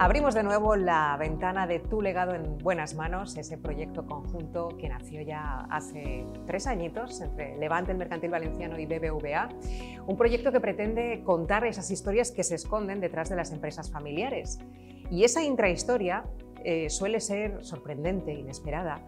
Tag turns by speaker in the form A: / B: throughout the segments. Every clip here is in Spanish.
A: Abrimos de nuevo la ventana de Tu legado en buenas manos, ese proyecto conjunto que nació ya hace 3 añitos entre Levante, el Mercantil Valenciano y BBVA. Un proyecto que pretende contar esas historias que se esconden detrás de las empresas familiares. Y esa intrahistoria suele ser sorprendente, inesperada,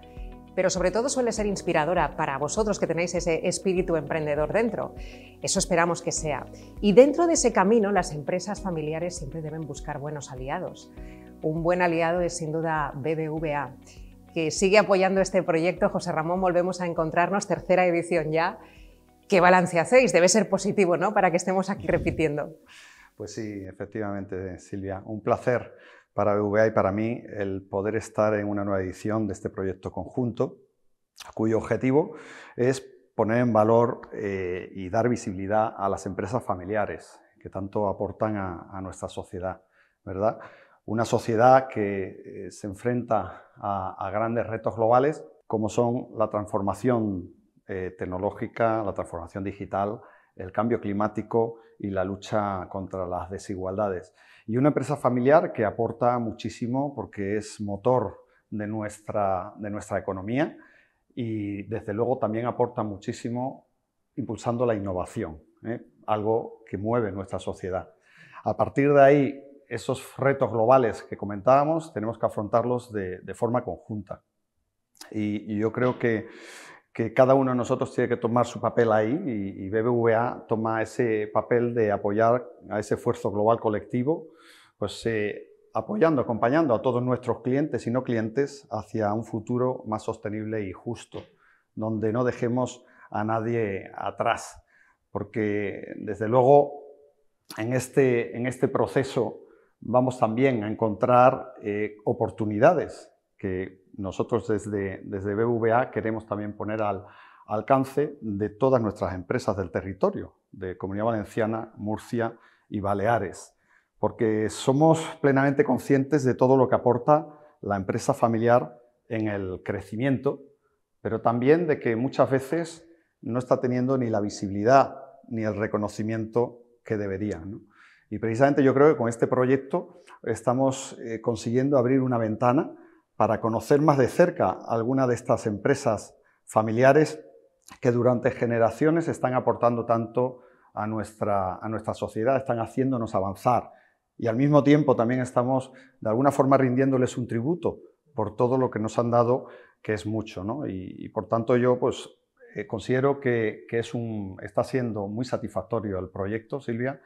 A: pero sobre todo suele ser inspiradora para vosotros que tenéis ese espíritu emprendedor dentro. Eso esperamos que sea. Y dentro de ese camino, las empresas familiares siempre deben buscar buenos aliados. Un buen aliado es sin duda BBVA, que sigue apoyando este proyecto. José Ramón, volvemos a encontrarnos, tercera edición ya. ¿Qué balance hacéis? Debe ser positivo, ¿no?, para que estemos aquí repitiendo.
B: Pues sí, efectivamente, Silvia. Un placer para BBVA y para mí el poder estar en una nueva edición de este proyecto conjunto, cuyo objetivo es poner en valor y dar visibilidad a las empresas familiares que tanto aportan a nuestra sociedad, ¿verdad? Una sociedad que se enfrenta a grandes retos globales como son la transformación tecnológica, la transformación digital, el cambio climático y la lucha contra las desigualdades. Y una empresa familiar que aporta muchísimo porque es motor de nuestra economía y desde luego también aporta muchísimo impulsando la innovación, algo que mueve nuestra sociedad. A partir de ahí, esos retos globales que comentábamos tenemos que afrontarlos de forma conjunta. Y yo creo que cada uno de nosotros tiene que tomar su papel ahí y BBVA toma ese papel de apoyar a ese esfuerzo global colectivo, pues apoyando, acompañando a todos nuestros clientes y no clientes hacia un futuro más sostenible y justo, donde no dejemos a nadie atrás, porque desde luego en este proceso vamos también a encontrar oportunidades que nosotros desde BBVA queremos también poner al alcance de todas nuestras empresas del territorio, de Comunidad Valenciana, Murcia y Baleares, porque somos plenamente conscientes de todo lo que aporta la empresa familiar en el crecimiento, pero también de que muchas veces no está teniendo ni la visibilidad ni el reconocimiento que debería, ¿no? Y precisamente yo creo que con este proyecto estamos consiguiendo abrir una ventana para conocer más de cerca algunas de estas empresas familiares que durante generaciones están aportando tanto a nuestra sociedad, están haciéndonos avanzar y al mismo tiempo también estamos de alguna forma rindiéndoles un tributo por todo lo que nos han dado, que es mucho, ¿no? Y por tanto yo pues considero que está siendo muy satisfactorio el proyecto, Silvia,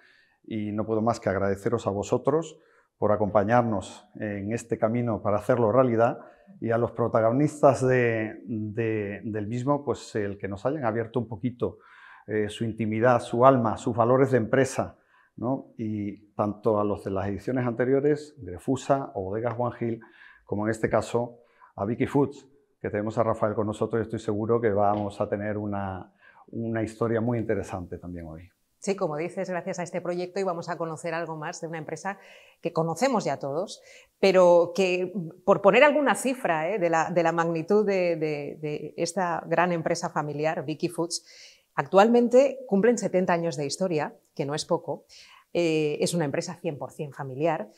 B: y no puedo más que agradeceros a vosotros por acompañarnos en este camino para hacerlo realidad y a los protagonistas del mismo, pues el que nos hayan abierto un poquito su intimidad, su alma, sus valores de empresa, ¿no? Y tanto a los de las ediciones anteriores, Grefusa o Bodegas Juan Gil, como en este caso a Vicky Foods, que tenemos a Rafael con nosotros y estoy seguro que vamos a tener una historia muy interesante también hoy.
A: Sí, como dices, gracias a este proyecto íbamos a conocer algo más de una empresa que conocemos ya todos, pero que, por poner alguna cifra de la magnitud de esta gran empresa familiar, Vicky Foods, actualmente cumplen 70 años de historia, que no es poco, es una empresa 100% familiar.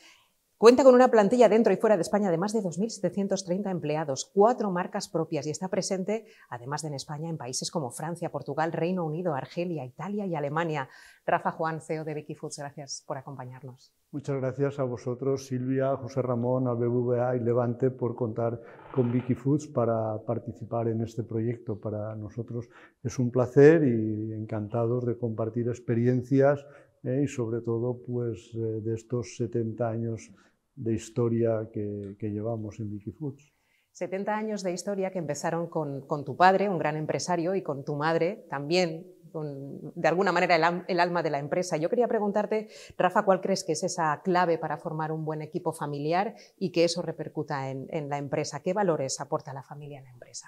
A: Cuenta con una plantilla dentro y fuera de España de más de 2.730 empleados, 4 marcas propias y está presente, además de en España, en países como Francia, Portugal, Reino Unido, Argelia, Italia y Alemania. Rafa Juan, CEO de Vicky Foods, gracias por acompañarnos.
C: Muchas gracias a vosotros, Silvia, José Ramón, al BBVA y Levante por contar con Vicky Foods para participar en este proyecto. Para nosotros es un placer y encantados de compartir experiencias y sobre todo pues, de estos 70 años de historia que llevamos en Vicky Foods.
A: 70 años de historia que empezaron con tu padre, un gran empresario, y con tu madre también, de alguna manera el alma de la empresa. Yo quería preguntarte, Rafa, ¿cuál crees que es esa clave para formar un buen equipo familiar y que eso repercuta en la empresa? ¿Qué valores aporta la familia en la empresa?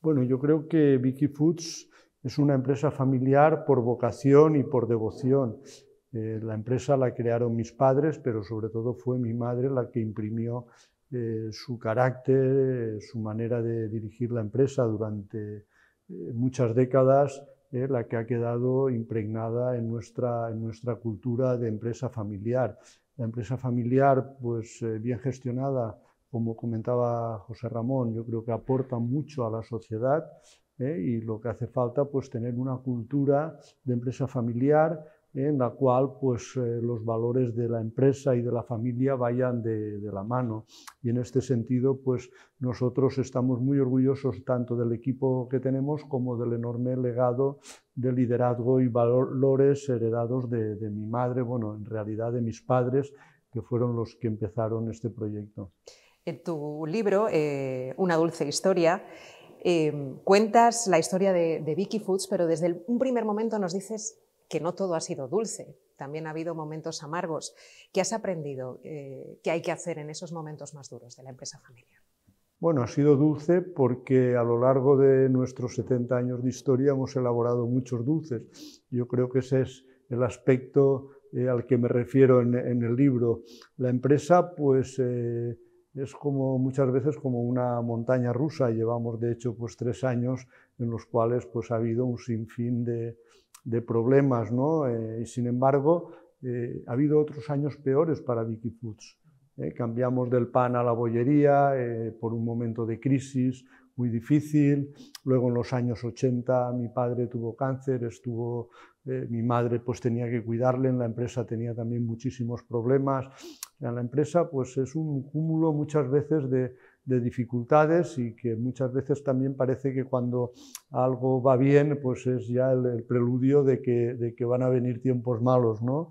C: Bueno, yo creo que Vicky Foods es una empresa familiar por vocación y por devoción. La empresa la crearon mis padres, pero sobre todo fue mi madre la que imprimió su carácter, su manera de dirigir la empresa durante muchas décadas, la que ha quedado impregnada en nuestra cultura de empresa familiar. La empresa familiar, pues bien gestionada, como comentaba José Ramón, yo creo que aporta mucho a la sociedad, y lo que hace falta, pues tener una cultura de empresa familiar en la cual pues, los valores de la empresa y de la familia vayan de la mano. Y en este sentido, pues nosotros estamos muy orgullosos tanto del equipo que tenemos como del enorme legado de liderazgo y valores heredados de mi madre, bueno, en realidad de mis padres, que fueron los que empezaron este proyecto.
A: En tu libro, Una dulce historia, cuentas la historia de Vicky Foods, pero desde un primer momento nos dices que no todo ha sido dulce, también ha habido momentos amargos. ¿Qué has aprendido? ¿Qué hay que hacer en esos momentos más duros de la empresa familiar?
C: Bueno, ha sido dulce porque a lo largo de nuestros 70 años de historia hemos elaborado muchos dulces. Yo creo que ese es el aspecto al que me refiero en el libro. La empresa, pues, es como muchas veces como una montaña rusa. Llevamos, de hecho, pues 3 años en los cuales pues, ha habido un sinfín de problemas, ¿no? Y sin embargo, ha habido otros años peores para Vicky Foods. Cambiamos del pan a la bollería por un momento de crisis muy difícil. Luego en los años 80 mi padre tuvo cáncer, mi madre pues tenía que cuidarle, en la empresa tenía también muchísimos problemas. En la empresa pues es un cúmulo muchas veces de dificultades y que muchas veces también parece que cuando algo va bien pues es ya el preludio de que van a venir tiempos malos, ¿no?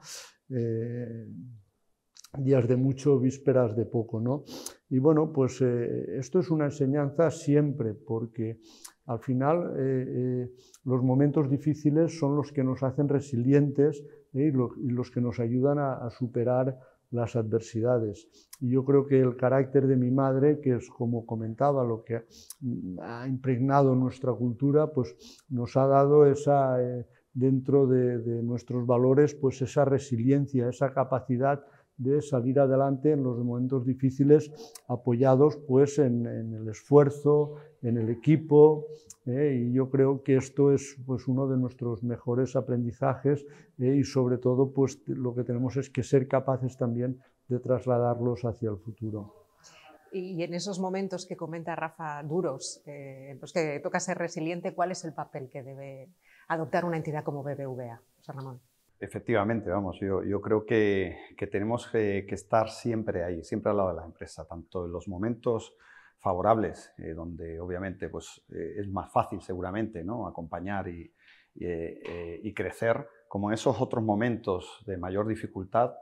C: Días de mucho, vísperas de poco, ¿no? Y bueno, pues esto es una enseñanza siempre, porque al final los momentos difíciles son los que nos hacen resilientes y los que nos ayudan a superar las adversidades. Y yo creo que el carácter de mi madre, que es como comentaba, lo que ha impregnado nuestra cultura, pues nos ha dado esa, dentro de nuestros valores, pues esa resiliencia, esa capacidad de salir adelante en los momentos difíciles, apoyados pues en el esfuerzo, en el equipo, y yo creo que esto es pues uno de nuestros mejores aprendizajes, y sobre todo pues lo que tenemos es que ser capaces también de trasladarlos hacia el futuro.
A: Y en esos momentos que comenta Rafa, duros, pues que toca ser resiliente, ¿cuál es el papel que debe adoptar una entidad como BBVA, José Ramón?
B: Efectivamente, vamos, yo creo que tenemos que estar siempre ahí, siempre al lado de la empresa, tanto en los momentos favorables, donde obviamente pues, es más fácil seguramente, ¿no?, acompañar y crecer, como en esos otros momentos de mayor dificultad,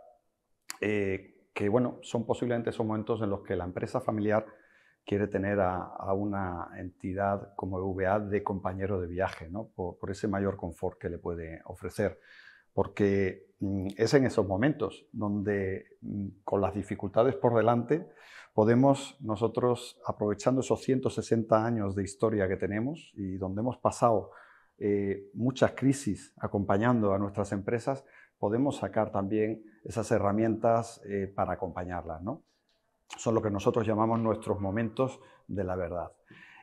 B: que bueno, son posiblemente esos momentos en los que la empresa familiar quiere tener a una entidad como BBVA de compañero de viaje, ¿no?, por ese mayor confort que le puede ofrecer. Porque es en esos momentos donde, con las dificultades por delante, podemos nosotros, aprovechando esos 160 años de historia que tenemos y donde hemos pasado muchas crisis acompañando a nuestras empresas, podemos sacar también esas herramientas para acompañarlas, ¿no? Son lo que nosotros llamamos nuestros momentos de la verdad.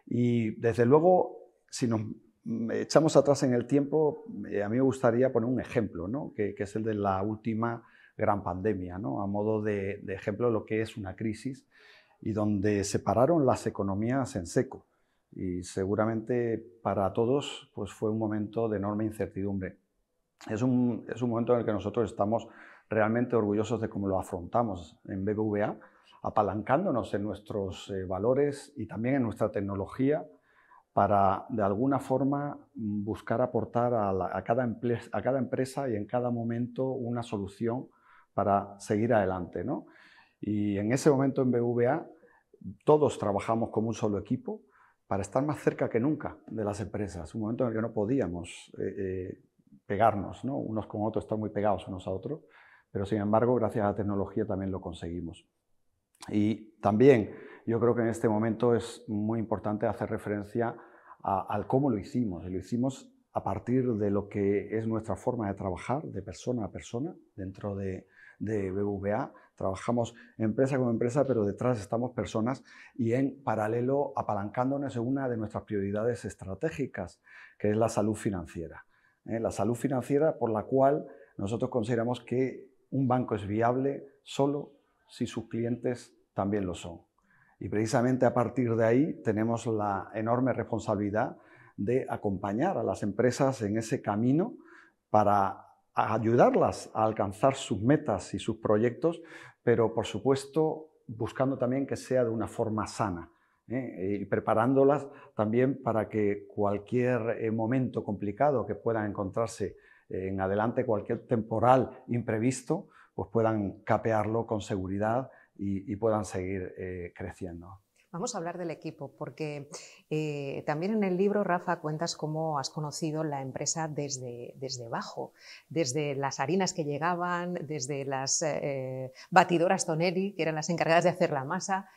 B: Y desde luego, si nos echamos atrás en el tiempo, a mí me gustaría poner un ejemplo, ¿no?, que es el de la última gran pandemia, ¿no?, a modo de ejemplo de lo que es una crisis y donde se pararon las economías en seco. Y seguramente para todos pues fue un momento de enorme incertidumbre. Es un momento en el que nosotros estamos realmente orgullosos de cómo lo afrontamos en BBVA, apalancándonos en nuestros valores y también en nuestra tecnología, para de alguna forma buscar aportar a cada empresa y en cada momento una solución para seguir adelante, ¿no? Y en ese momento en BBVA todos trabajamos como un solo equipo para estar más cerca que nunca de las empresas, un momento en el que no podíamos pegarnos, ¿no?, unos con otros, estar muy pegados unos a otros, pero sin embargo gracias a la tecnología también lo conseguimos. Y también yo creo que en este momento es muy importante hacer referencia al cómo lo hicimos. Y lo hicimos a partir de lo que es nuestra forma de trabajar, de persona a persona, dentro de BBVA. Trabajamos empresa como empresa, pero detrás estamos personas y en paralelo apalancándonos en una de nuestras prioridades estratégicas, que es la salud financiera. La salud financiera por la cual nosotros consideramos que un banco es viable solo si sus clientes también lo son. Y precisamente a partir de ahí tenemos la enorme responsabilidad de acompañar a las empresas en ese camino para ayudarlas a alcanzar sus metas y sus proyectos, pero por supuesto buscando también que sea de una forma sana, y preparándolas también para que cualquier momento complicado que puedan encontrarse en adelante, cualquier temporal imprevisto, pues puedan capearlo con seguridad y puedan seguir creciendo.
A: Vamos a hablar del equipo, porque también en el libro, Rafa, cuentas cómo has conocido la empresa desde abajo, desde las harinas que llegaban, desde las batidoras Tonelli, que eran las encargadas de hacer la masa.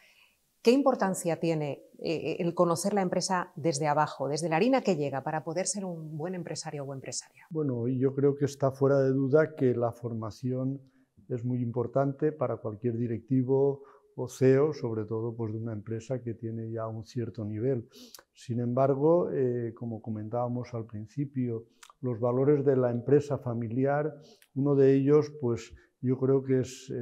A: ¿Qué importancia tiene el conocer la empresa desde abajo, desde la harina que llega, para poder ser un buen empresario o empresaria?
C: Bueno, yo creo que está fuera de duda que la formación es muy importante para cualquier directivo o CEO, sobre todo pues, de una empresa que tiene ya un cierto nivel. Sin embargo, como comentábamos al principio, los valores de la empresa familiar, uno de ellos, pues yo creo que es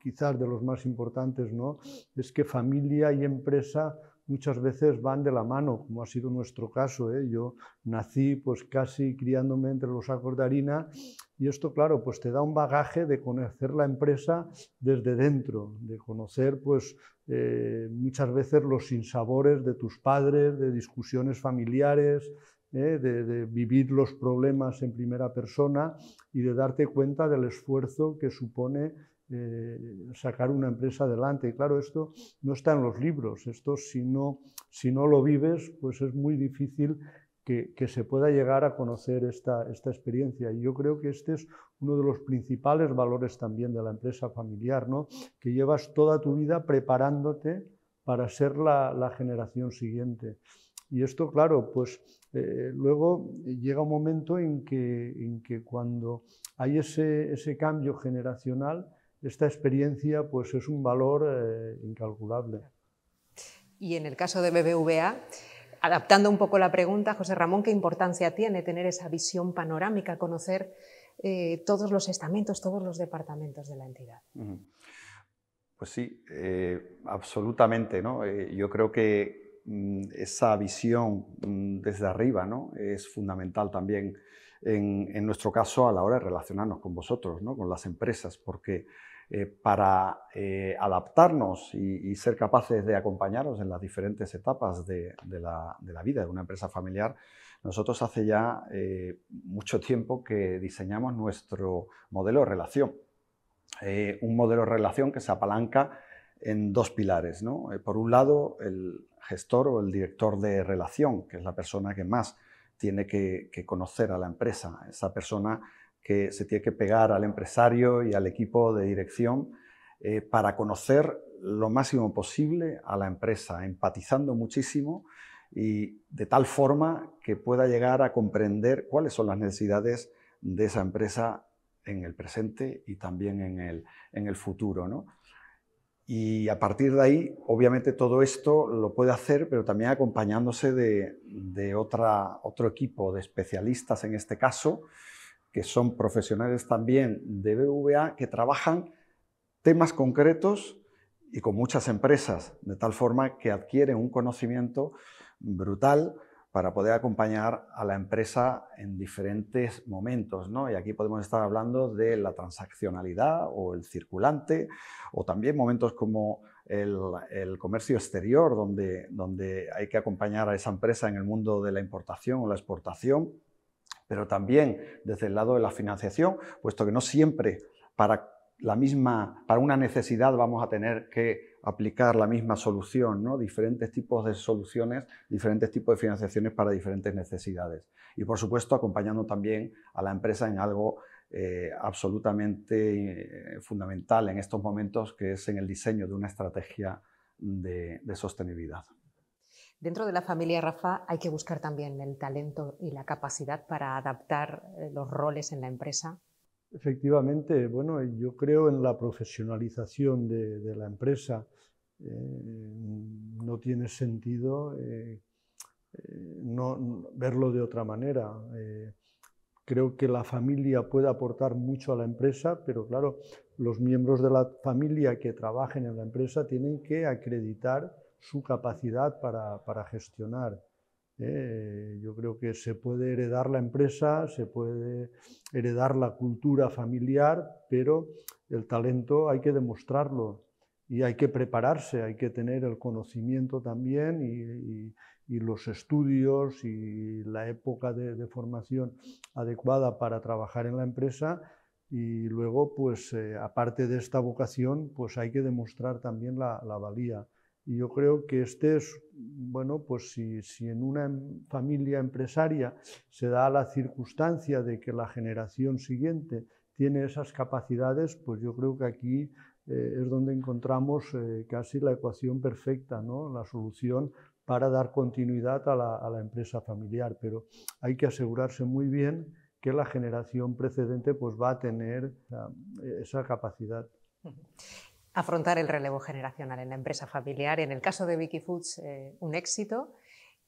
C: quizás de los más importantes, ¿no? Es que familia y empresa muchas veces van de la mano, como ha sido nuestro caso, ¿eh? Yo nací pues casi criándome entre los sacos de harina y esto, claro, pues te da un bagaje de conocer la empresa desde dentro, de conocer pues muchas veces los sinsabores de tus padres, de discusiones familiares, de vivir los problemas en primera persona y de darte cuenta del esfuerzo que supone sacar una empresa adelante. Y claro, esto no está en los libros, esto si no lo vives, pues es muy difícil que se pueda llegar a conocer esta experiencia. Y yo creo que este es uno de los principales valores también de la empresa familiar, ¿no? Que llevas toda tu vida preparándote para ser la generación siguiente. Y esto, claro, pues luego llega un momento en que cuando hay ese cambio generacional, esta experiencia pues es un valor incalculable.
A: Y en el caso de BBVA, adaptando un poco la pregunta, José Ramón, ¿qué importancia tiene tener esa visión panorámica, conocer todos los estamentos, todos los departamentos de la entidad?
B: Pues sí, absolutamente, ¿no? Yo creo que esa visión desde arriba, ¿no? Es fundamental también en nuestro caso a la hora de relacionarnos con vosotros, ¿no? Con las empresas, porque para adaptarnos y ser capaces de acompañaros en las diferentes etapas de la vida de una empresa familiar, nosotros hace ya mucho tiempo que diseñamos nuestro modelo de relación. Un modelo de relación que se apalanca en dos pilares, ¿no? Por un lado, el gestor o el director de relación, que es la persona que más tiene que conocer a la empresa, esa persona que se tiene que pegar al empresario y al equipo de dirección para conocer lo máximo posible a la empresa, empatizando muchísimo y de tal forma que pueda llegar a comprender cuáles son las necesidades de esa empresa en el presente y también en el futuro, ¿no? Y a partir de ahí, obviamente todo esto lo puede hacer, pero también acompañándose de otro equipo de especialistas, en este caso, que son profesionales también de BBVA, que trabajan temas concretos y con muchas empresas, de tal forma que adquieren un conocimiento brutal para poder acompañar a la empresa en diferentes momentos, ¿no? Y aquí podemos estar hablando de la transaccionalidad o el circulante, o también momentos como el comercio exterior, donde hay que acompañar a esa empresa en el mundo de la importación o la exportación, pero también desde el lado de la financiación, puesto que no siempre para una necesidad vamos a tener que aplicar la misma solución, ¿no? Diferentes tipos de soluciones, diferentes tipos de financiaciones para diferentes necesidades. Y por supuesto acompañando también a la empresa en algo absolutamente fundamental en estos momentos, que es en el diseño de una estrategia de sostenibilidad.
A: Dentro de la familia, Rafa, hay que buscar también el talento y la capacidad para adaptar los roles en la empresa.
C: Efectivamente, bueno, yo creo en la profesionalización de la empresa. No tiene sentido no verlo de otra manera. Creo que la familia puede aportar mucho a la empresa, pero claro, los miembros de la familia que trabajen en la empresa tienen que acreditar su capacidad para gestionar. Yo creo que se puede heredar la empresa, se puede heredar la cultura familiar, pero el talento hay que demostrarlo y hay que prepararse, hay que tener el conocimiento también y los estudios y la época de formación adecuada para trabajar en la empresa. Y luego, pues aparte de esta vocación, pues hay que demostrar también la valía. Y yo creo que este es, bueno, pues si en una familia empresaria se da la circunstancia de que la generación siguiente tiene esas capacidades, pues yo creo que aquí es donde encontramos casi la ecuación perfecta, ¿no? La solución para dar continuidad a la empresa familiar. Pero hay que asegurarse muy bien que la generación precedente pues va a tener esa capacidad.
A: Afrontar el relevo generacional en la empresa familiar, en el caso de Wikifoods, un éxito,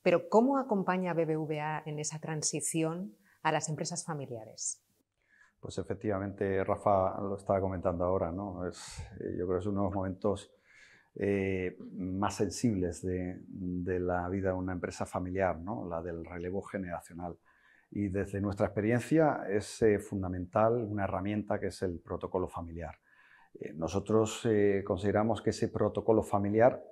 A: pero ¿cómo acompaña BBVA en esa transición a las empresas familiares?
B: Pues efectivamente, Rafa lo estaba comentando ahora, ¿no? Yo creo que es uno de los momentos más sensibles de la vida de una empresa familiar, ¿no? La del relevo generacional. Y desde nuestra experiencia es fundamental una herramienta que es el protocolo familiar. Nosotros consideramos que ese protocolo familiar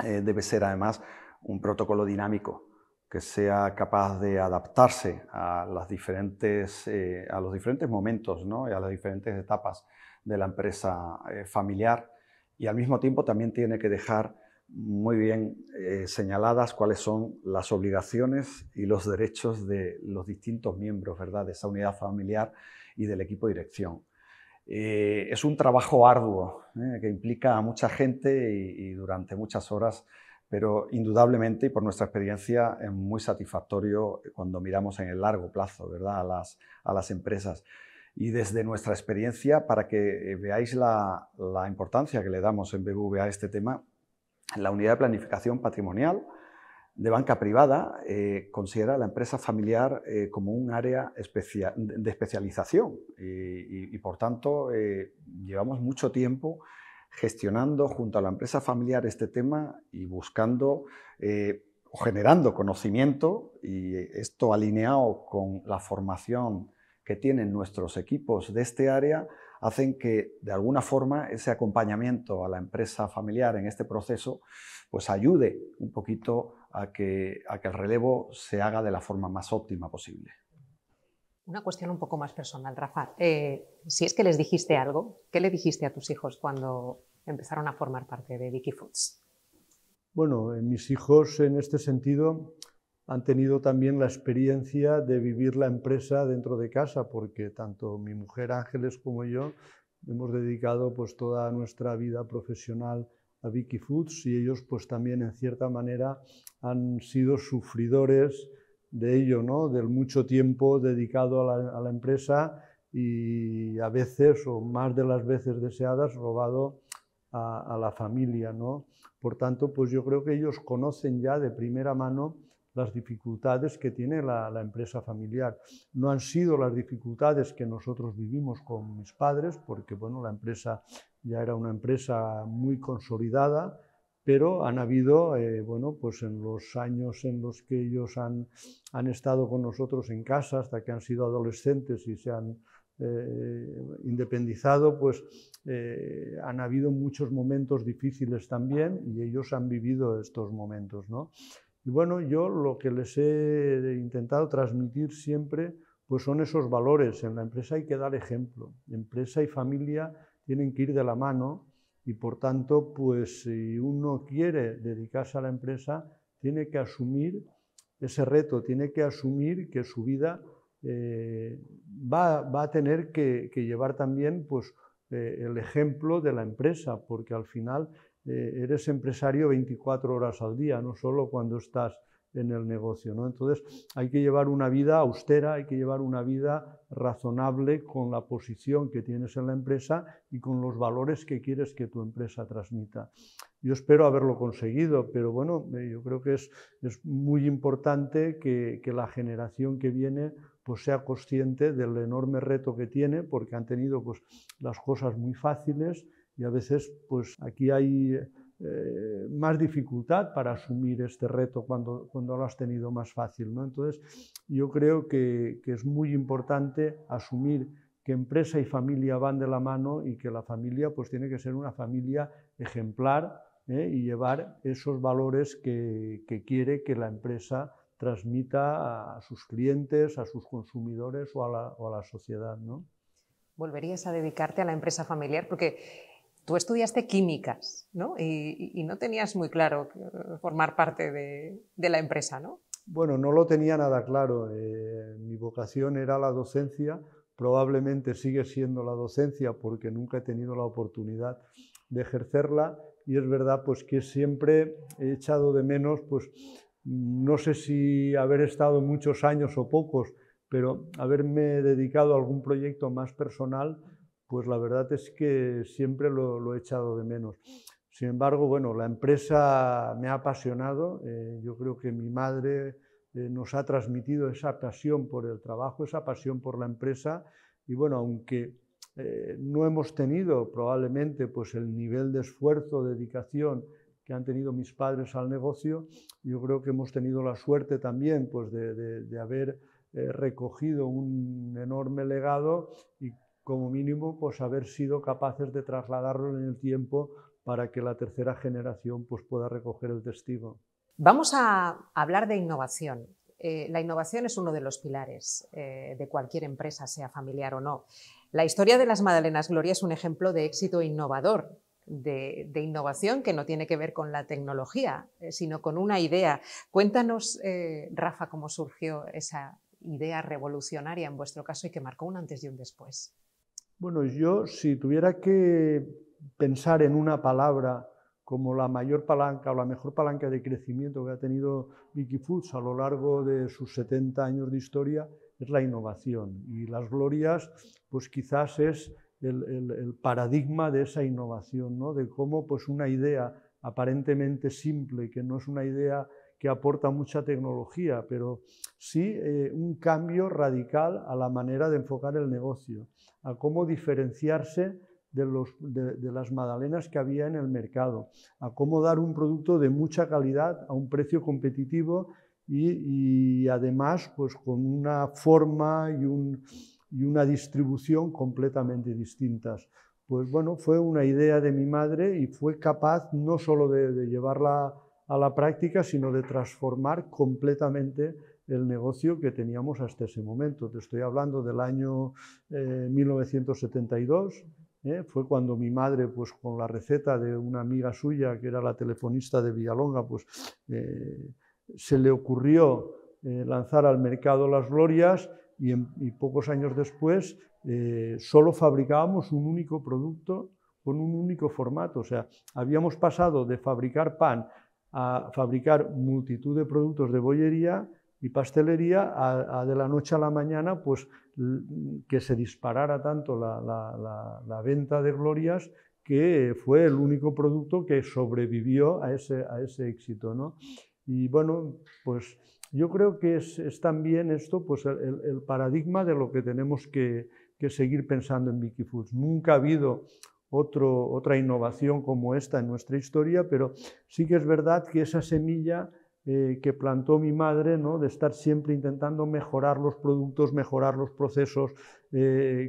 B: debe ser además un protocolo dinámico, que sea capaz de adaptarse a los diferentes momentos, ¿no? Y a las diferentes etapas de la empresa familiar, y al mismo tiempo también tiene que dejar muy bien señaladas cuáles son las obligaciones y los derechos de los distintos miembros, ¿verdad?, de esa unidad familiar y del equipo de dirección. Es un trabajo arduo que implica a mucha gente y durante muchas horas, pero indudablemente y por nuestra experiencia es muy satisfactorio cuando miramos en el largo plazo, ¿verdad?, a las empresas. Y desde nuestra experiencia, para que veáis la importancia que le damos en BBVA a este tema, la unidad de planificación patrimonial de banca privada considera a la empresa familiar como un área de especialización y por tanto llevamos mucho tiempo gestionando junto a la empresa familiar este tema y buscando o generando conocimiento, y esto alineado con la formación que tienen nuestros equipos de este área, hacen que de alguna forma ese acompañamiento a la empresa familiar en este proceso pues ayude un poquito a que el relevo se haga de la forma más óptima posible.
A: Una cuestión un poco más personal, Rafa. Si es que les dijiste algo, ¿qué le dijiste a tus hijos cuando empezaron a formar parte de Wikifoods?
C: Bueno, mis hijos en este sentido han tenido también la experiencia de vivir la empresa dentro de casa, porque tanto mi mujer Ángeles como yo hemos dedicado pues toda nuestra vida profesional a Wikifoods, y ellos pues también en cierta manera han sido sufridores de ello, ¿no? Del mucho tiempo dedicado a la empresa y a veces, o más de las veces deseadas, robado a la familia, ¿no? Por tanto, pues yo creo que ellos conocen ya de primera mano las dificultades que tiene la empresa familiar. No han sido las dificultades que nosotros vivimos con mis padres, porque bueno, la empresa ya era una empresa muy consolidada, pero han habido, bueno, pues en los años en los que ellos han estado con nosotros en casa, hasta que han sido adolescentes y se han independizado, pues han habido muchos momentos difíciles también, y ellos han vivido estos momentos, ¿no? Y bueno, yo lo que les he intentado transmitir siempre pues son esos valores. En la empresa hay que dar ejemplo. Empresa y familia tienen que ir de la mano, y por tanto, pues si uno quiere dedicarse a la empresa, tiene que asumir ese reto, tiene que asumir que su vida va a tener que llevar también pues, el ejemplo de la empresa, porque al final eres empresario 24 horas al día, no solo cuando estás en el negocio, ¿no? Entonces hay que llevar una vida austera, hay que llevar una vida razonable con la posición que tienes en la empresa y con los valores que quieres que tu empresa transmita. Yo espero haberlo conseguido, pero bueno, yo creo que es muy importante que la generación que viene pues sea consciente del enorme reto que tiene, porque han tenido pues las cosas muy fáciles y a veces pues aquí hay más dificultad para asumir este reto cuando lo has tenido más fácil, ¿no? Entonces, yo creo que es muy importante asumir que empresa y familia van de la mano y que la familia pues tiene que ser una familia ejemplar, y llevar esos valores que quiere que la empresa transmita a sus clientes, a sus consumidores o a la sociedad, ¿no?
A: ¿Volverías a dedicarte a la empresa familiar? Porque tú estudiaste químicas, ¿no? Y no tenías muy claro formar parte de la empresa, ¿no?
C: Bueno, no lo tenía nada claro. Mi vocación era la docencia, probablemente sigue siendo la docencia porque nunca he tenido la oportunidad de ejercerla, y es verdad pues que siempre he echado de menos, pues no sé si haber estado muchos años o pocos, pero haberme dedicado a algún proyecto más personal, pues la verdad es que siempre lo he echado de menos. Sin embargo, bueno, la empresa me ha apasionado. Yo creo que mi madre nos ha transmitido esa pasión por el trabajo, esa pasión por la empresa, y bueno, aunque no hemos tenido probablemente pues el nivel de esfuerzo, dedicación que han tenido mis padres al negocio, yo creo que hemos tenido la suerte también pues de haber recogido un enorme legado y como mínimo pues haber sido capaces de trasladarlo en el tiempo para que la tercera generación pues pueda recoger el testigo.
A: Vamos a hablar de innovación. La innovación es uno de los pilares de cualquier empresa, sea familiar o no. La historia de las Magdalenas Gloria es un ejemplo de éxito innovador, de innovación que no tiene que ver con la tecnología, sino con una idea. Cuéntanos, Rafa, cómo surgió esa idea revolucionaria en vuestro caso y que marcó un antes y un después.
C: Bueno, yo si tuviera que pensar en una palabra como la mayor palanca o la mejor palanca de crecimiento que ha tenido Wikifoods a lo largo de sus 70 años de historia, es la innovación. Y las Glorias, pues quizás es el paradigma de esa innovación, ¿no? De cómo pues una idea aparentemente simple, que no es una idea que aporta mucha tecnología, pero sí un cambio radical a la manera de enfocar el negocio, a cómo diferenciarse de las magdalenas que había en el mercado, a cómo dar un producto de mucha calidad a un precio competitivo y además pues con una forma y una distribución completamente distintas. Pues bueno, fue una idea de mi madre y fue capaz no solo de llevarla a la práctica, sino de transformar completamente el negocio que teníamos hasta ese momento. Te estoy hablando del año 1972, fue cuando mi madre, pues con la receta de una amiga suya, que era la telefonista de Villalonga, pues se le ocurrió lanzar al mercado las Glorias y pocos años después solo fabricábamos un único producto con un único formato. O sea, habíamos pasado de fabricar pan a fabricar multitud de productos de bollería y pastelería a de la noche a la mañana pues que se disparara tanto la venta de Glorias que fue el único producto que sobrevivió a ese éxito, ¿no? Y bueno, pues yo creo que es también esto pues el paradigma de lo que tenemos que seguir pensando en Wikifoods. Nunca ha habido otra innovación como esta en nuestra historia, pero sí que es verdad que esa semilla que plantó mi madre, ¿no? De estar siempre intentando mejorar los productos, mejorar los procesos,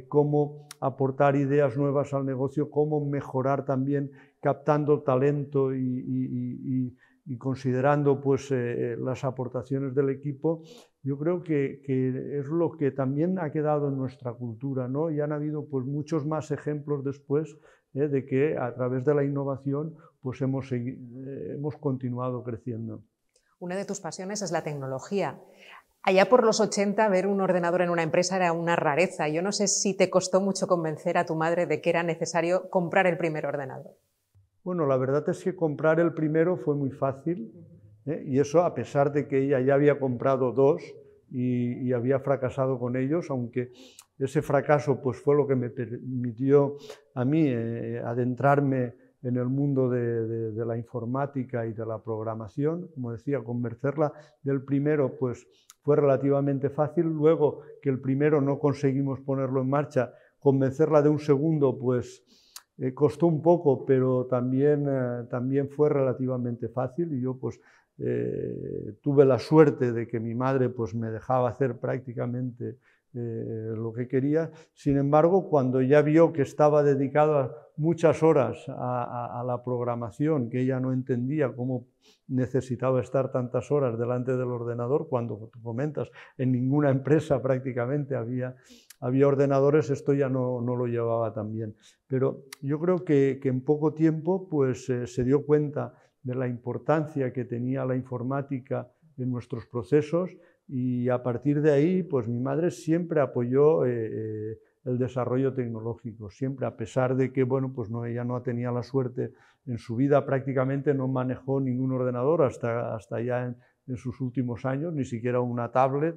C: cómo aportar ideas nuevas al negocio, cómo mejorar también captando talento y considerando pues, las aportaciones del equipo, yo creo que es lo que también ha quedado en nuestra cultura, ¿no? Y han habido pues, muchos más ejemplos después de que a través de la innovación pues, hemos continuado creciendo.
A: Una de tus pasiones es la tecnología. Allá por los 80, ver un ordenador en una empresa era una rareza. Yo no sé si te costó mucho convencer a tu madre de que era necesario comprar el primer ordenador.
C: Bueno, la verdad es que comprar el primero fue muy fácil, y eso a pesar de que ella ya había comprado dos y había fracasado con ellos, aunque ese fracaso pues, fue lo que me permitió a mí adentrarme en el mundo de la informática y de la programación. Como decía, convencerla del primero pues fue relativamente fácil. Luego que el primero no conseguimos ponerlo en marcha, convencerla de un segundo pues costó un poco, pero también fue relativamente fácil, y yo pues tuve la suerte de que mi madre pues me dejaba hacer prácticamente lo que quería. Sin embargo, cuando ya vio que estaba dedicada muchas horas a la programación, que ella no entendía cómo necesitaba estar tantas horas delante del ordenador, cuando tú comentas, en ninguna empresa prácticamente había ordenadores, esto ya no lo llevaba tan bien. Pero yo creo que en poco tiempo pues, se dio cuenta de la importancia que tenía la informática en nuestros procesos, y a partir de ahí pues mi madre siempre apoyó el desarrollo tecnológico, siempre, a pesar de que bueno, pues ella no tenía la suerte en su vida, prácticamente no manejó ningún ordenador hasta ya en sus últimos años, ni siquiera una tablet,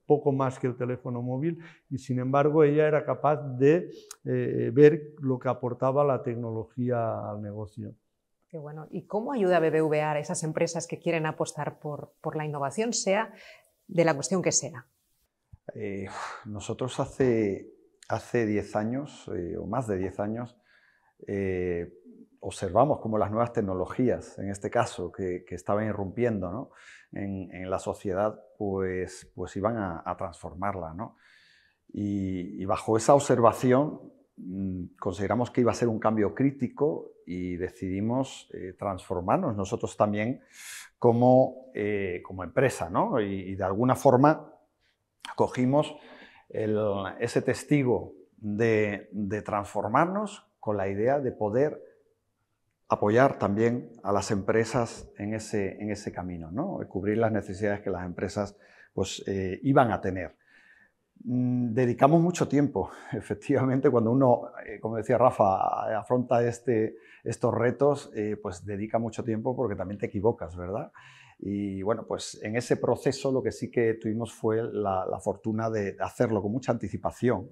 C: poco más que el teléfono móvil, y sin embargo ella era capaz de ver lo que aportaba la tecnología al negocio.
A: Qué bueno. ¿Y cómo ayuda BBVA a esas empresas que quieren apostar por la innovación, sea de la cuestión que sea?
B: Nosotros hace 10 años, o más de 10 años, observamos cómo las nuevas tecnologías, en este caso, que estaban irrumpiendo, ¿no?, en la sociedad, pues iban a transformarla, ¿no? Y bajo esa observación consideramos que iba a ser un cambio crítico, y decidimos transformarnos nosotros también como empresa, ¿no? Y de alguna forma cogimos ese testigo de transformarnos con la idea de poder apoyar también a las empresas en ese camino, ¿no? Cubrir las necesidades que las empresas pues, iban a tener. Dedicamos mucho tiempo, efectivamente, cuando uno, como decía Rafa, afronta estos retos, pues dedica mucho tiempo, porque también te equivocas, ¿verdad? Y bueno, pues en ese proceso lo que sí que tuvimos fue la fortuna de hacerlo con mucha anticipación,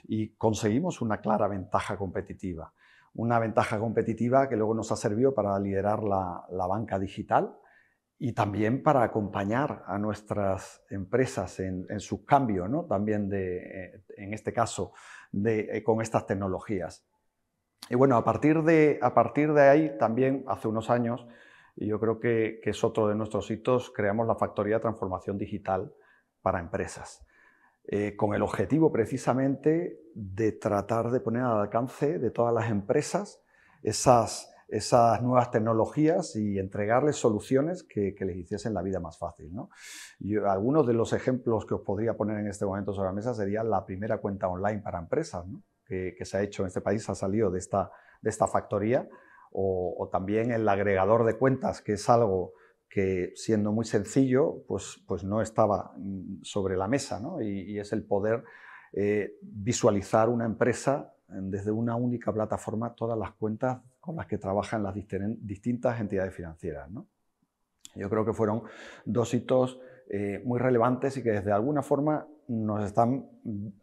B: y conseguimos una clara ventaja competitiva. Una ventaja competitiva que luego nos ha servido para liderar la banca digital, y también para acompañar a nuestras empresas en su cambio, ¿no?, también en este caso con estas tecnologías. Y bueno, a partir de ahí también, hace unos años, y yo creo que es otro de nuestros hitos, creamos la Factoría de Transformación Digital para Empresas, con el objetivo precisamente de tratar de poner al alcance de todas las empresas esas nuevas tecnologías y entregarles soluciones que les hiciesen la vida más fácil, ¿no? Algunos de los ejemplos que os podría poner en este momento sobre la mesa serían la primera cuenta online para empresas, ¿no?, que se ha hecho en este país, ha salido de esta factoría, o también el agregador de cuentas, que es algo que, siendo muy sencillo, pues no estaba sobre la mesa, ¿no? Y es el poder visualizar una empresa desde una única plataforma, todas las cuentas con las que trabajan las distintas entidades financieras, ¿no? Yo creo que fueron dos hitos muy relevantes, y que de alguna forma nos están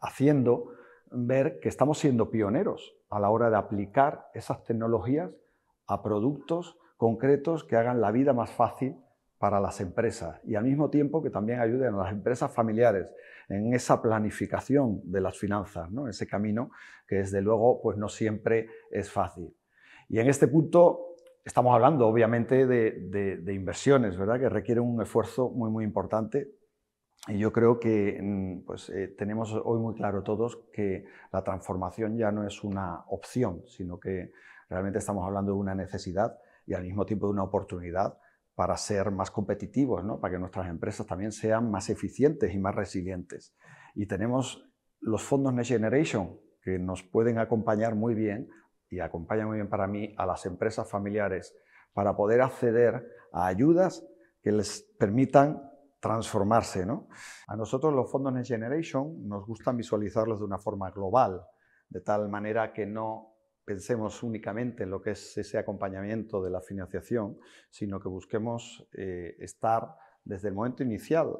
B: haciendo ver que estamos siendo pioneros a la hora de aplicar esas tecnologías a productos concretos que hagan la vida más fácil para las empresas, y al mismo tiempo que también ayuden a las empresas familiares en esa planificación de las finanzas, ¿no?, ese camino que desde luego pues no siempre es fácil. Y en este punto estamos hablando obviamente de inversiones, ¿verdad?, que requieren un esfuerzo muy, muy importante, y yo creo que pues, tenemos hoy muy claro todos que la transformación ya no es una opción, sino que realmente estamos hablando de una necesidad, y al mismo tiempo de una oportunidad para ser más competitivos, ¿no?, para que nuestras empresas también sean más eficientes y más resilientes. Y tenemos los fondos Next Generation, que nos pueden acompañar muy bien, y acompañan muy bien para mí a las empresas familiares, para poder acceder a ayudas que les permitan transformarse, ¿no? A nosotros los fondos Next Generation nos gustan visualizarlos de una forma global, de tal manera que no pensemos únicamente en lo que es ese acompañamiento de la financiación, sino que busquemos estar desde el momento inicial,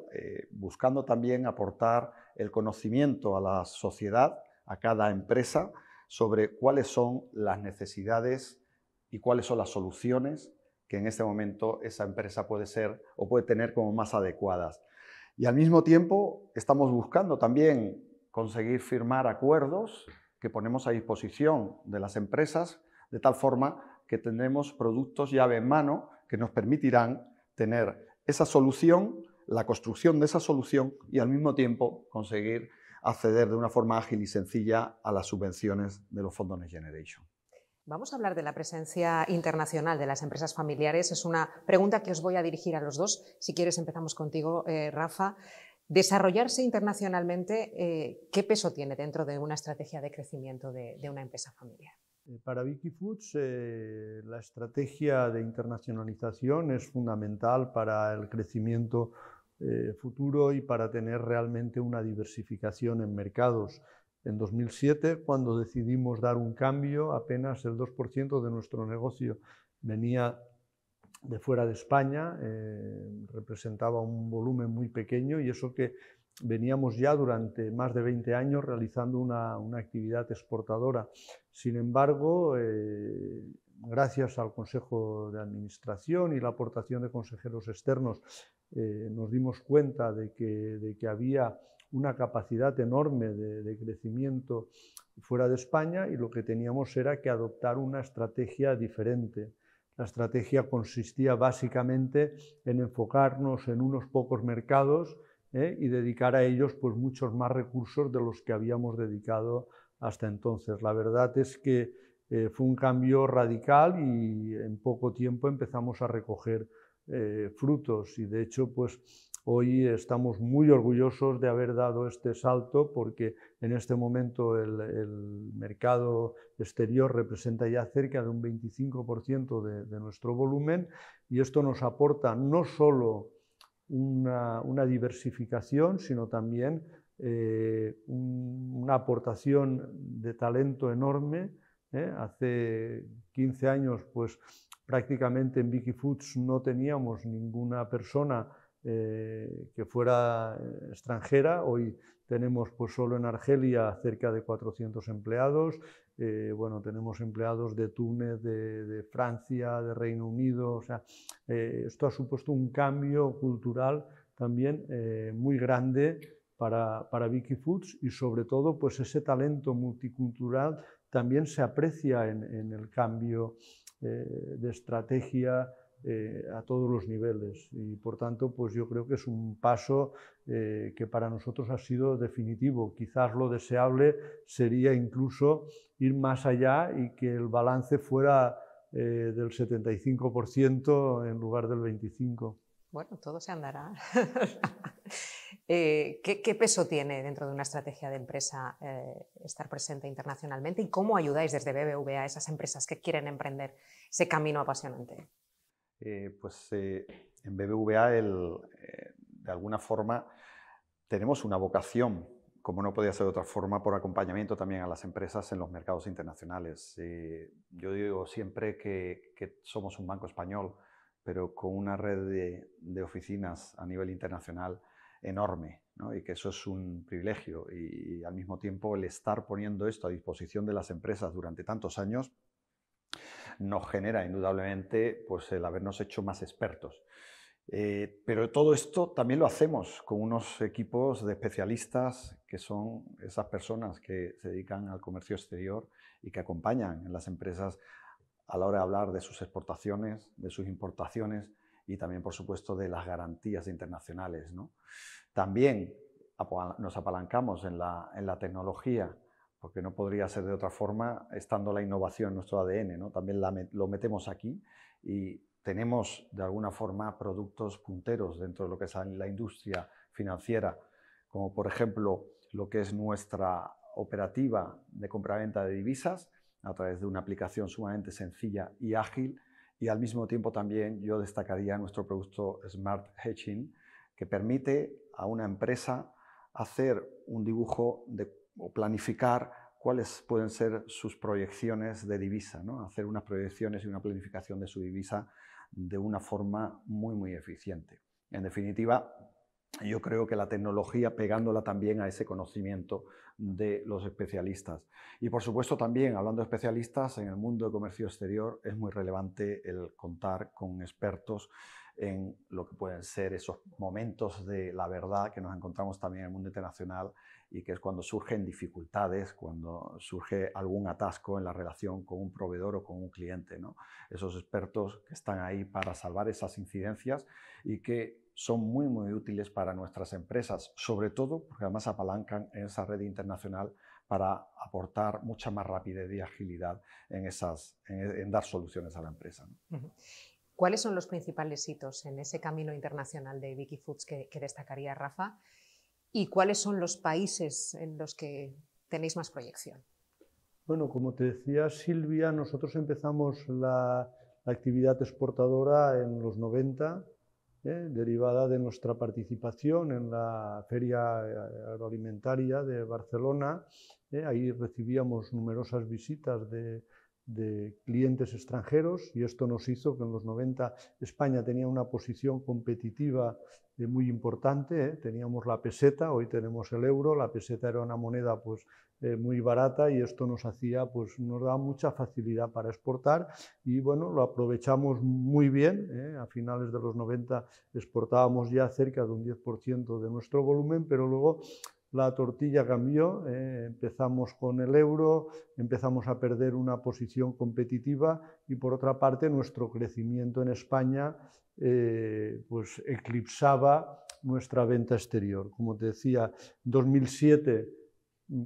B: buscando también aportar el conocimiento a la sociedad, a cada empresa, sobre cuáles son las necesidades y cuáles son las soluciones que en este momento esa empresa puede ser o puede tener como más adecuadas. Y al mismo tiempo estamos buscando también conseguir firmar acuerdos que ponemos a disposición de las empresas de tal forma que tendremos productos llave en mano que nos permitirán tener esa solución, la construcción de esa solución y al mismo tiempo conseguir acceder de una forma ágil y sencilla a las subvenciones de los fondos Next Generation.
A: Vamos a hablar de la presencia internacional de las empresas familiares. Es una pregunta que os voy a dirigir a los dos. Si quieres, empezamos contigo, Rafa. Desarrollarse internacionalmente, ¿qué peso tiene dentro de una estrategia de crecimiento de una empresa familiar?
C: Para Wikifoods, la estrategia de internacionalización es fundamental para el crecimiento futuro y para tener realmente una diversificación en mercados. En 2007, cuando decidimos dar un cambio, apenas el 2% de nuestro negocio venía de fuera de España, representaba un volumen muy pequeño y eso que veníamos ya durante más de 20 años realizando una actividad exportadora. Sin embargo, gracias al Consejo de Administración y la aportación de consejeros externos, nos dimos cuenta de que había una capacidad enorme de crecimiento fuera de España y lo que teníamos era que adoptar una estrategia diferente. La estrategia consistía básicamente en enfocarnos en unos pocos mercados y dedicar a ellos pues, muchos más recursos de los que habíamos dedicado hasta entonces. La verdad es que fue un cambio radical y en poco tiempo empezamos a recoger frutos y de hecho pues hoy estamos muy orgullosos de haber dado este salto porque en este momento el mercado exterior representa ya cerca de un 25% de nuestro volumen y esto nos aporta no solo una diversificación, sino también una aportación de talento enorme. Hace 15 años pues prácticamente en Wikifoods no teníamos ninguna persona que fuera extranjera. Hoy tenemos pues solo en Argelia cerca de 400 empleados. Bueno, tenemos empleados de Túnez, de Francia, de Reino Unido. O sea, esto ha supuesto un cambio cultural también muy grande para Wikifoods y sobre todo pues ese talento multicultural también se aprecia en el cambio de estrategia a todos los niveles y por tanto pues yo creo que es un paso que para nosotros ha sido definitivo. Quizás lo deseable sería incluso ir más allá y que el balance fuera del 75% en lugar del 25%.
A: Bueno, todo se andará. ¿Qué peso tiene dentro de una estrategia de empresa estar presente internacionalmente y cómo ayudáis desde BBVA a esas empresas que quieren emprender ese camino apasionante?
B: En BBVA, de alguna forma, tenemos una vocación, como no podía ser de otra forma, por acompañamiento también a las empresas en los mercados internacionales. Yo digo siempre que somos un banco español, pero con una red de oficinas a nivel internacional enorme, ¿no? Y que eso es un privilegio y al mismo tiempo el estar poniendo esto a disposición de las empresas durante tantos años nos genera indudablemente pues, el habernos hecho más expertos. Pero todo esto también lo hacemos con unos equipos de especialistas que son esas personas que se dedican al comercio exterior y que acompañan en las empresas a la hora de hablar de sus exportaciones, de sus importaciones y también, por supuesto, de las garantías internacionales, ¿no? También nos apalancamos en la tecnología, porque no podría ser de otra forma, estando la innovación en nuestro ADN, ¿no? También lo metemos aquí y tenemos, de alguna forma, productos punteros dentro de lo que es la industria financiera, como por ejemplo lo que es nuestra operativa de compraventa de divisas, a través de una aplicación sumamente sencilla y ágil, y al mismo tiempo también yo destacaría nuestro producto Smart Hedging, que permite a una empresa hacer un dibujo o planificar cuáles pueden ser sus proyecciones de divisa, ¿no? Hacer unas proyecciones y una planificación de su divisa de una forma muy, muy eficiente. En definitiva, yo creo que la tecnología pegándola también a ese conocimiento de los especialistas. Y por supuesto también, hablando de especialistas, en el mundo de comercio exterior es muy relevante el contar con expertos en lo que pueden ser esos momentos de la verdad que nos encontramos también en el mundo internacional, y que es cuando surgen dificultades, cuando surge algún atasco en la relación con un proveedor o con un cliente, ¿no? Esos expertos que están ahí para salvar esas incidencias y que son muy, muy útiles para nuestras empresas, sobre todo porque además apalancan en esa red internacional para aportar mucha más rapidez y agilidad en dar soluciones a la empresa, ¿no?
A: ¿Cuáles son los principales hitos en ese camino internacional de Wikifoods que destacaría Rafa? ¿Y cuáles son los países en los que tenéis más proyección?
C: Bueno, como te decía Silvia, nosotros empezamos la actividad exportadora en los 90, derivada de nuestra participación en la Feria Agroalimentaria de Barcelona. Ahí recibíamos numerosas visitas de clientes extranjeros, y esto nos hizo que en los 90 España tenía una posición competitiva muy importante. Teníamos la peseta, hoy tenemos el euro. La peseta era una moneda pues muy barata, y esto nos daba mucha facilidad para exportar, y bueno, lo aprovechamos muy bien. A finales de los 90 exportábamos ya cerca de un 10% de nuestro volumen, pero luego la tortilla cambió, empezamos con el euro, empezamos a perder una posición competitiva, y por otra parte nuestro crecimiento en España pues eclipsaba nuestra venta exterior. Como te decía, en 2007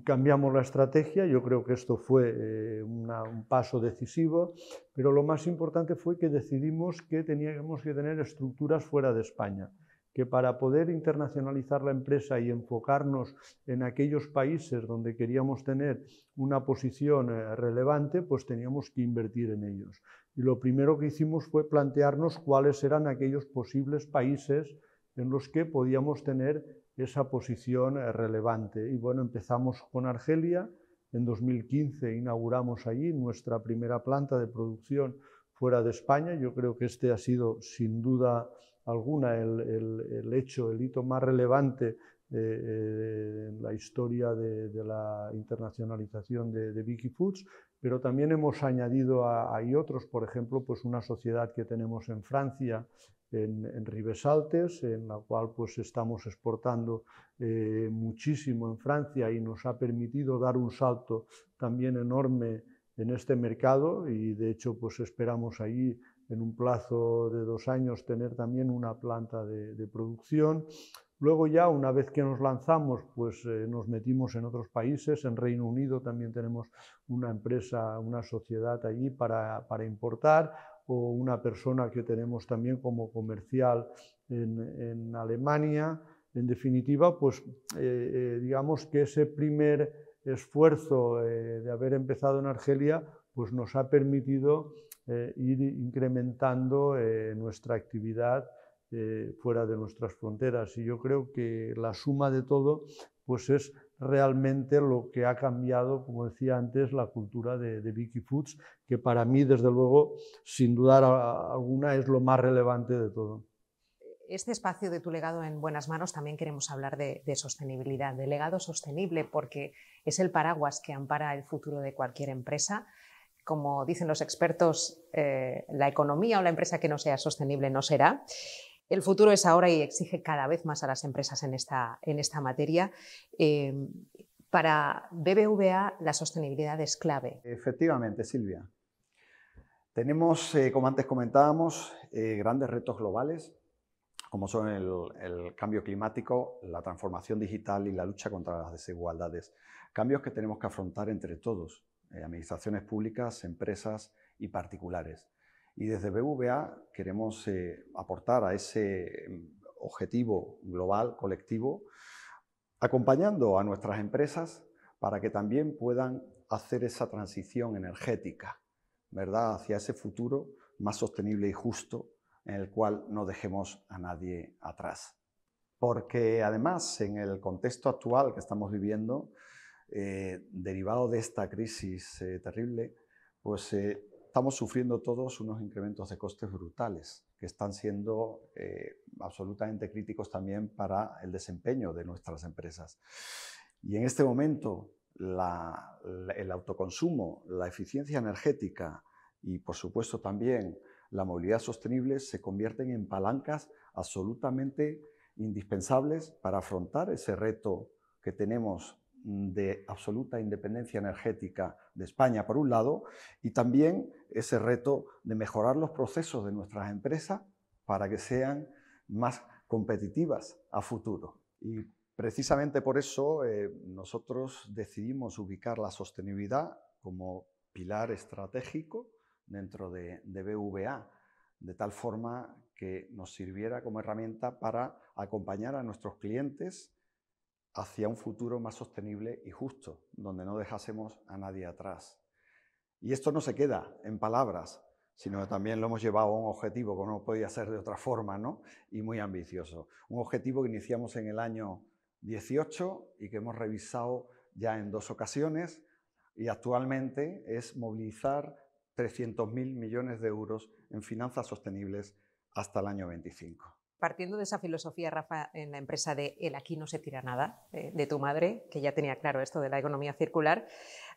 C: cambiamos la estrategia. Yo creo que esto fue un paso decisivo, pero lo más importante fue que decidimos que teníamos que tener estructuras fuera de España, que para poder internacionalizar la empresa y enfocarnos en aquellos países donde queríamos tener una posición relevante, pues teníamos que invertir en ellos. Y lo primero que hicimos fue plantearnos cuáles eran aquellos posibles países en los que podíamos tener esa posición relevante. Y bueno, empezamos con Argelia. En 2015 inauguramos allí nuestra primera planta de producción fuera de España. Yo creo que este ha sido sin duda alguna el hito más relevante en la historia de la internacionalización de Wikifoods, pero también hemos añadido hay otros, por ejemplo, pues una sociedad que tenemos en Francia, en Ribesaltes, en la cual pues estamos exportando muchísimo en Francia, y nos ha permitido dar un salto también enorme en este mercado, y de hecho pues esperamos ahí en un plazo de 2 años tener también una planta de producción. Luego ya, una vez que nos lanzamos, pues nos metimos en otros países. En Reino Unido también tenemos una empresa, una sociedad allí para importar, o una persona que tenemos también como comercial en Alemania. En definitiva, pues digamos que ese primer esfuerzo de haber empezado en Argelia pues nos ha permitido ir incrementando nuestra actividad fuera de nuestras fronteras, y yo creo que la suma de todo pues es realmente lo que ha cambiado, como decía antes, la cultura de Wikifoods, que para mí, desde luego, sin dudar alguna, es lo más relevante de todo.
A: Este espacio de Tu legado en buenas manos también queremos hablar de sostenibilidad, de legado sostenible, porque es el paraguas que ampara el futuro de cualquier empresa. Como dicen los expertos, la economía o la empresa que no sea sostenible no será. El futuro es ahora y exige cada vez más a las empresas en esta materia. Para BBVA la sostenibilidad es clave.
B: Efectivamente, Silvia. Tenemos, como antes comentábamos, grandes retos globales, como son el cambio climático, la transformación digital y la lucha contra las desigualdades. Cambios que tenemos que afrontar entre todos, administraciones públicas, empresas y particulares. Y desde BBVA queremos aportar a ese objetivo global, colectivo, acompañando a nuestras empresas para que también puedan hacer esa transición energética, ¿verdad?, hacia ese futuro más sostenible y justo, en el cual no dejemos a nadie atrás. Porque además, en el contexto actual que estamos viviendo, derivado de esta crisis terrible, pues estamos sufriendo todos unos incrementos de costes brutales. que están siendo absolutamente críticos también para el desempeño de nuestras empresas. Y en este momento el autoconsumo, la eficiencia energética y, por supuesto, también la movilidad sostenible se convierten en palancas absolutamente indispensables para afrontar ese reto que tenemos de absoluta independencia energética de España, por un lado, y también ese reto de mejorar los procesos de nuestras empresas para que sean más competitivas a futuro. Y precisamente por eso nosotros decidimos ubicar la sostenibilidad como pilar estratégico dentro de BVA, de tal forma que nos sirviera como herramienta para acompañar a nuestros clientes hacia un futuro más sostenible y justo, donde no dejásemos a nadie atrás. Y esto no se queda en palabras, sino que también lo hemos llevado a un objetivo, como no podía ser de otra forma, ¿no? Y muy ambicioso. Un objetivo que iniciamos en el año 18 y que hemos revisado ya en 2 ocasiones, y actualmente es movilizar 300.000 millones de euros en finanzas sostenibles hasta el año 25.
A: Partiendo de esa filosofía, Rafa, en la empresa de el aquí no se tira nada, de tu madre, que ya tenía claro esto de la economía circular,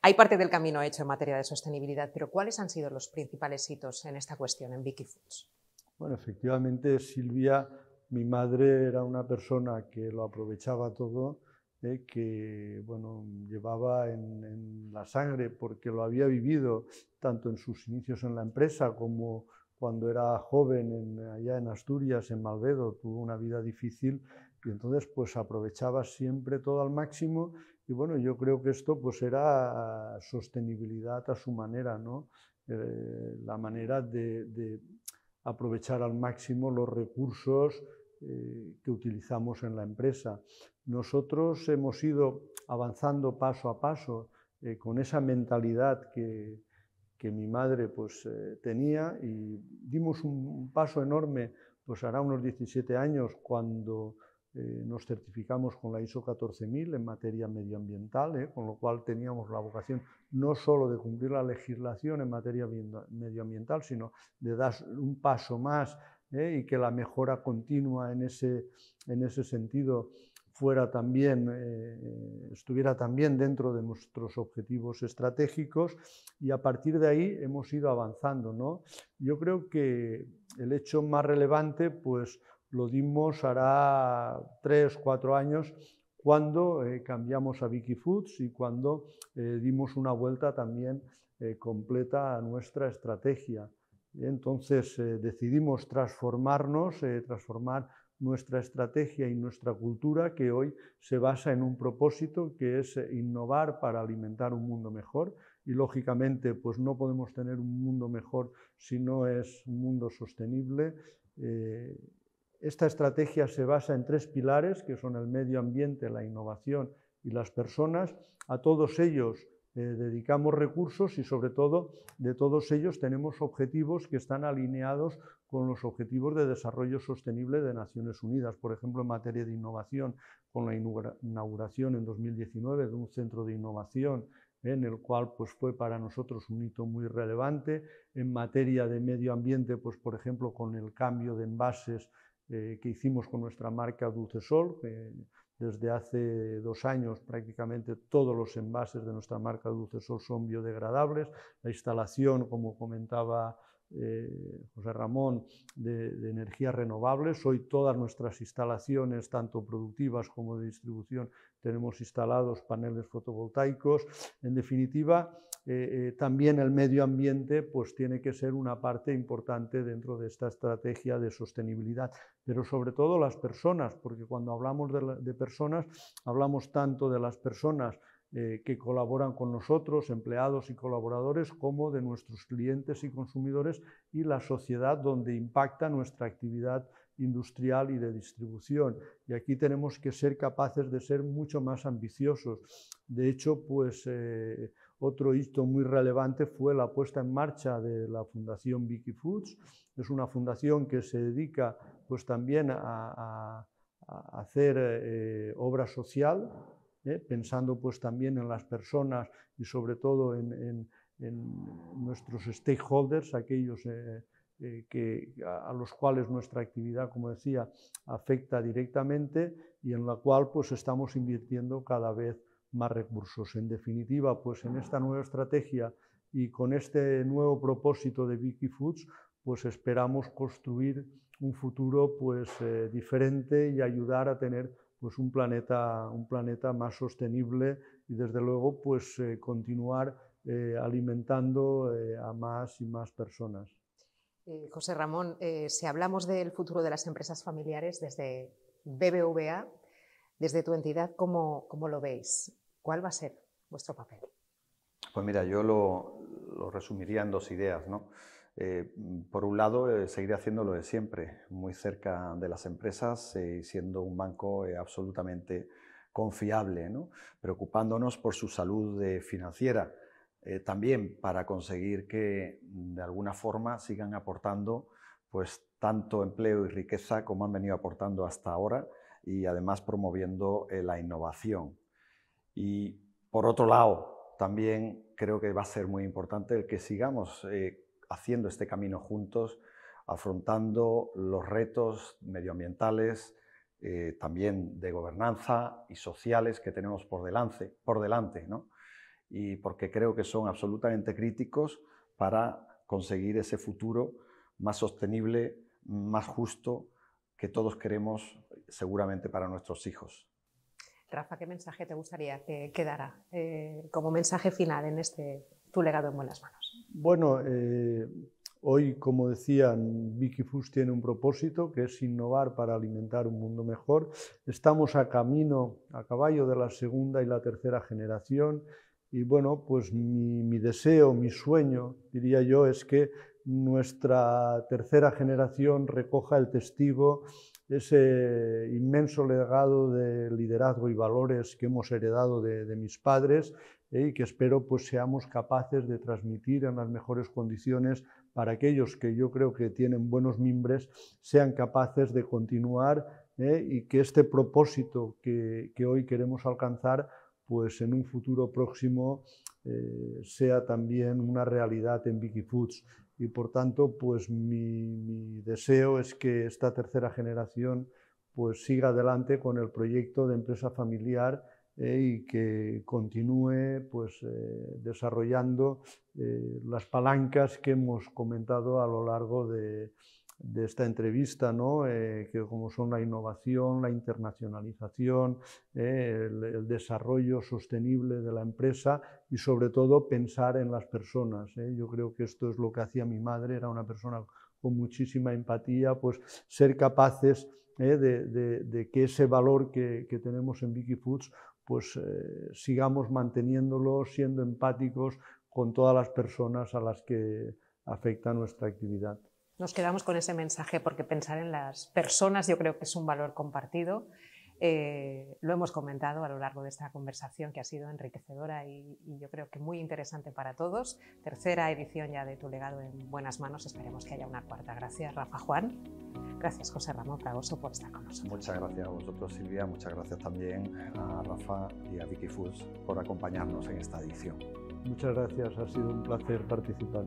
A: hay parte del camino hecho en materia de sostenibilidad, pero ¿cuáles han sido los principales hitos en esta cuestión en Vicky Foods?
C: Bueno, efectivamente, Silvia, mi madre, era una persona que lo aprovechaba todo, que bueno, llevaba en la sangre, porque lo había vivido tanto en sus inicios en la empresa como cuando era joven allá en Asturias, en Malvedo, tuvo una vida difícil y entonces pues aprovechaba siempre todo al máximo. Y bueno, yo creo que esto pues era sostenibilidad a su manera, ¿no? La manera de aprovechar al máximo los recursos que utilizamos en la empresa. Nosotros hemos ido avanzando paso a paso con esa mentalidad que mi madre pues, tenía, y dimos un paso enorme pues hará unos 17 años cuando nos certificamos con la ISO 14000 en materia medioambiental, con lo cual teníamos la vocación no solo de cumplir la legislación en materia medioambiental, sino de dar un paso más y que la mejora continua en ese sentido fuera también, estuviera también dentro de nuestros objetivos estratégicos, y a partir de ahí hemos ido avanzando, ¿no? Yo creo que el hecho más relevante pues lo dimos hará 3 o 4 años cuando cambiamos a Vicky Foods y cuando dimos una vuelta también completa a nuestra estrategia. Entonces decidimos transformarnos, transformar nuestra estrategia y nuestra cultura, que hoy se basa en un propósito que es innovar para alimentar un mundo mejor, y lógicamente pues no podemos tener un mundo mejor si no es un mundo sostenible. Esta estrategia se basa en 3 pilares, que son el medio ambiente, la innovación y las personas. A todos ellos dedicamos recursos y sobre todo de todos ellos tenemos objetivos que están alineados con los objetivos de desarrollo sostenible de Naciones Unidas. Por ejemplo, en materia de innovación, con la inauguración en 2019 de un centro de innovación en el cual pues, fue para nosotros un hito muy relevante. En materia de medio ambiente, pues, por ejemplo, con el cambio de envases que hicimos con nuestra marca Dulcesol, desde hace 2 años prácticamente todos los envases de nuestra marca Dulcesol son biodegradables. La instalación, como comentaba José Ramón, de energías renovables. Hoy todas nuestras instalaciones, tanto productivas como de distribución, tenemos instalados paneles fotovoltaicos. En definitiva, también el medio ambiente pues, tiene que ser una parte importante dentro de esta estrategia de sostenibilidad, pero sobre todo las personas, porque cuando hablamos de personas, hablamos tanto de las personas que colaboran con nosotros, empleados y colaboradores, como de nuestros clientes y consumidores y la sociedad donde impacta nuestra actividad industrial y de distribución. Y aquí tenemos que ser capaces de ser mucho más ambiciosos. De hecho, pues otro hito muy relevante fue la puesta en marcha de la Fundación Vicky Foods. Es una fundación que se dedica pues también a hacer obra social, pensando pues también en las personas y sobre todo en nuestros stakeholders, aquellos a los cuales nuestra actividad, como decía, afecta directamente y en la cual pues estamos invirtiendo cada vez más recursos. En definitiva, pues en esta nueva estrategia y con este nuevo propósito de Wikifoods, pues esperamos construir un futuro pues diferente y ayudar a tener pues un planeta más sostenible y desde luego pues continuar alimentando a más y más personas.
A: José Ramón, si hablamos del futuro de las empresas familiares desde BBVA, desde tu entidad, ¿cómo lo veis? ¿Cuál va a ser vuestro papel?
B: Pues mira, yo lo resumiría en dos ideas, ¿no? Por un lado, seguir haciendo lo de siempre, muy cerca de las empresas y siendo un banco absolutamente confiable, ¿no? Preocupándonos por su salud financiera, también para conseguir que de alguna forma sigan aportando pues, tanto empleo y riqueza como han venido aportando hasta ahora y además promoviendo la innovación. Y por otro lado, también creo que va a ser muy importante el que sigamos haciendo este camino juntos, afrontando los retos medioambientales, también de gobernanza y sociales que tenemos por delante, ¿no? Y porque creo que son absolutamente críticos para conseguir ese futuro más sostenible, más justo, que todos queremos seguramente para nuestros hijos.
A: Rafa, ¿qué mensaje te gustaría que quedara como mensaje final en este Tu legado en buenas manos?
C: Bueno, hoy, como decían, Wikifoods tiene un propósito que es innovar para alimentar un mundo mejor. Estamos a caballo de la segunda y la tercera generación y bueno, pues mi deseo, mi sueño, diría yo, es que nuestra tercera generación recoja el testigo, ese inmenso legado de liderazgo y valores que hemos heredado de mis padres y que espero pues seamos capaces de transmitir en las mejores condiciones para aquellos que yo creo que tienen buenos mimbres, sean capaces de continuar y que este propósito que hoy queremos alcanzar pues en un futuro próximo sea también una realidad en Wikifoods. Y por tanto, pues mi deseo es que esta tercera generación pues siga adelante con el proyecto de empresa familiar y que continúe pues, desarrollando las palancas que hemos comentado a lo largo de esta entrevista, ¿no? Que como son la innovación, la internacionalización, el desarrollo sostenible de la empresa y sobre todo pensar en las personas. Yo creo que esto es lo que hacía mi madre, era una persona con muchísima empatía, pues ser capaces de que ese valor que tenemos en Wikifoods pues sigamos manteniéndolo, siendo empáticos con todas las personas a las que afecta nuestra actividad.
A: Nos quedamos con ese mensaje porque pensar en las personas yo creo que es un valor compartido. Lo hemos comentado a lo largo de esta conversación que ha sido enriquecedora y yo creo que muy interesante para todos. Tercera edición ya de Tu legado en buenas manos, esperemos que haya una cuarta. Gracias, Rafa, Juan. Gracias, José Ramón Fragoso, por estar con nosotros.
B: Muchas gracias a vosotros, Silvia. Muchas gracias también a Rafa y a Wikifoods por acompañarnos en esta edición.
C: Muchas gracias, ha sido un placer participar.